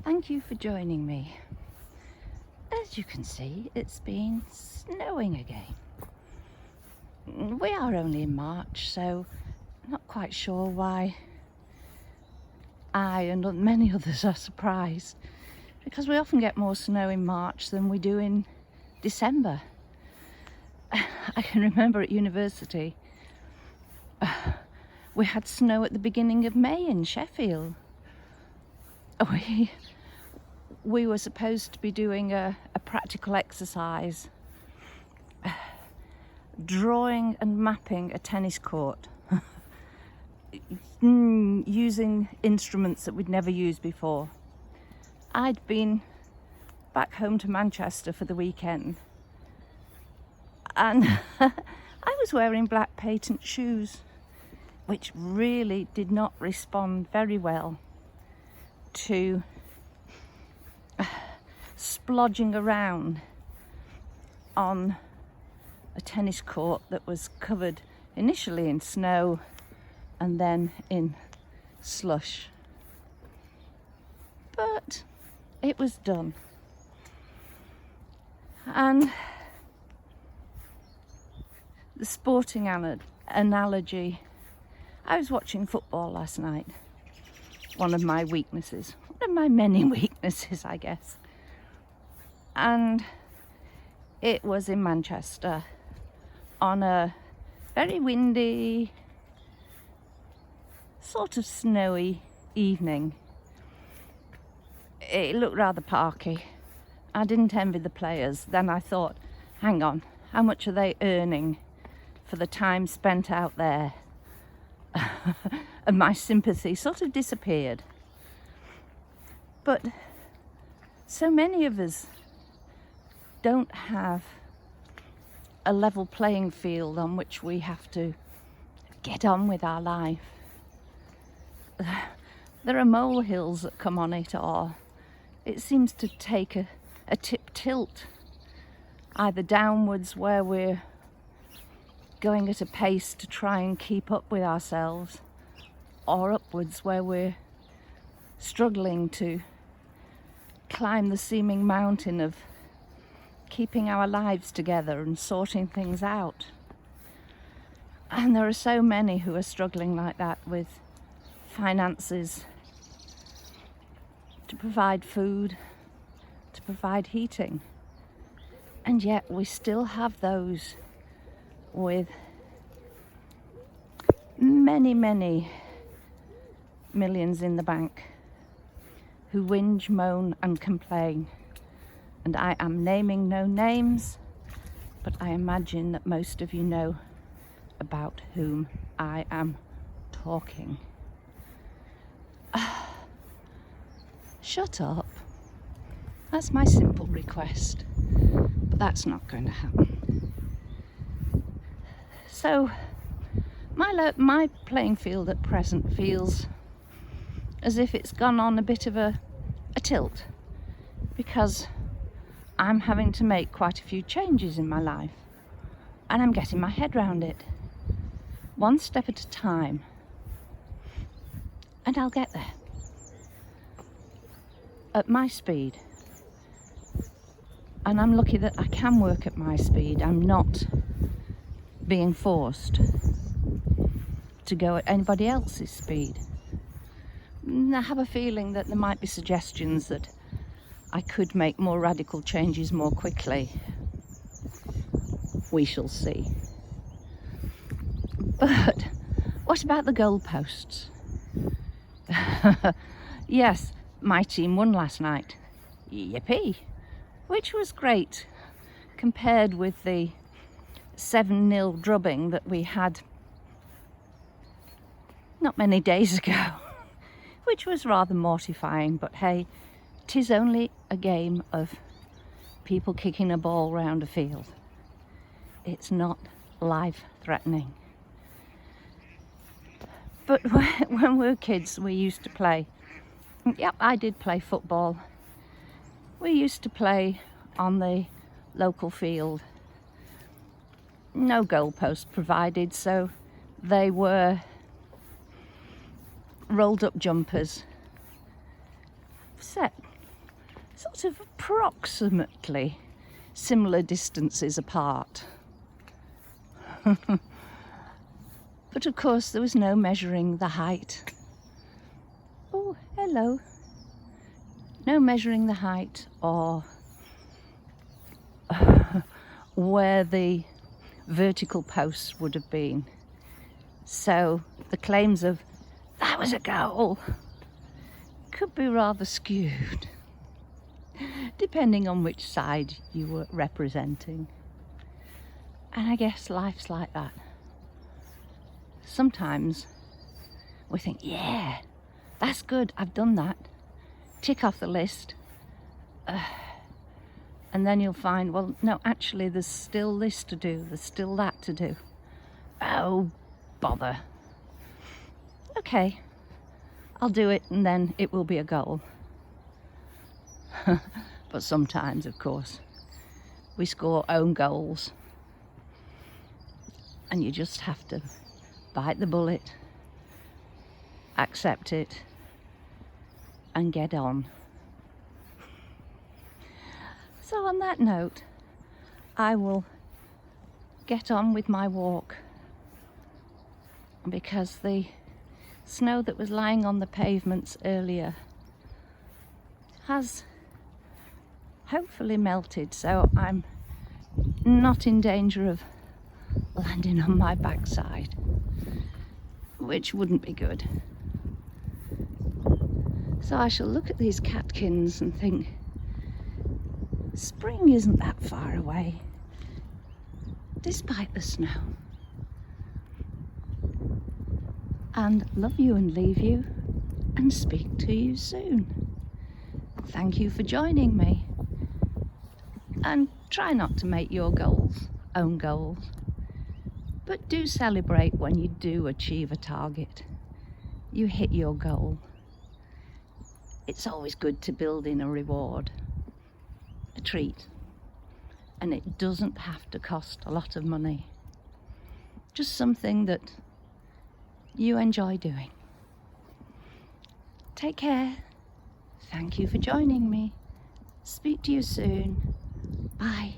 Thank you for joining me. As you can see, it's been snowing again. We are only in March, so I'm not quite sure why I and many others are surprised, because we often get more snow in March than we do in December. I can remember at university we had snow at the beginning of May in Sheffield. We were supposed to be doing a practical exercise, drawing and mapping a tennis court using instruments that we'd never used before. I'd been back home to Manchester for the weekend, and I was wearing black patent shoes, which really did not respond very well to splodging around on a tennis court that was covered initially in snow and then in slush. But it was done. And the sporting analogy, I was watching football last night. One of my weaknesses, one of my many weaknesses, I guess. And it was in Manchester on a very windy, sort of snowy evening. It looked rather parky. I didn't envy the players. Then I thought, hang on, how much are they earning for the time spent out there? And my sympathy sort of disappeared. But so many of us don't have a level playing field on which we have to get on with our life. There are molehills that come on it, or it seems to take a tilt, either downwards where we're going at a pace to try and keep up with ourselves, or upwards where we're struggling to climb the seeming mountain of keeping our lives together and sorting things out. And there are so many who are struggling like that with finances, to provide food, to provide heating. And yet we still have those with many, many millions in the bank who whinge, moan and complain. And I am naming no names, but I imagine that most of you know about whom I am talking. Shut up. That's my simple request, but that's not going to happen. So my playing field at present feels as if it's gone on a bit of a tilt, because I'm having to make quite a few changes in my life, and I'm getting my head round it, one step at a time, and I'll get there at my speed. And I'm lucky that I can work at my speed. I'm not being forced to go at anybody else's speed. I have a feeling that there might be suggestions that I could make more radical changes more quickly. We shall see. But what about the goalposts? Yes, my team won last night. Yippee! Which was great compared with the 7-0 drubbing that we had not many days ago, which was rather mortifying. But hey, 'tis only a game of people kicking a ball round a field. It's not life-threatening. But when we were kids, we used to play. Yep, I did play football. We used to play on the local field. No goalposts provided, so they were rolled up jumpers set sort of approximately similar distances apart. But of course there was no measuring the height. Oh, hello. No measuring the height or where the vertical posts would have been. So the claims of that was a goal could be rather skewed, depending on which side you were representing. And I guess life's like that. Sometimes we think, yeah, that's good, I've done that. Tick off the list. And then you'll find, well, no, actually there's still this to do, there's still that to do. Oh, bother. Okay, I'll do it and then it will be a goal. But sometimes, of course, we score own goals and you just have to bite the bullet, accept it, and get on. So on that note, I will get on with my walk, because the snow that was lying on the pavements earlier has hopefully melted, so I'm not in danger of landing on my backside, which wouldn't be good. So I shall look at these catkins and think, spring isn't that far away, despite the snow. And love you and leave you and speak to you soon. Thank you for joining me. And try not to make your goals own goals, but do celebrate when you do achieve a target. You hit your goal. It's always good to build in a reward, a treat, and it doesn't have to cost a lot of money. Just something that you enjoy doing. Take care. Thank you for joining me. Speak to you soon. Bye.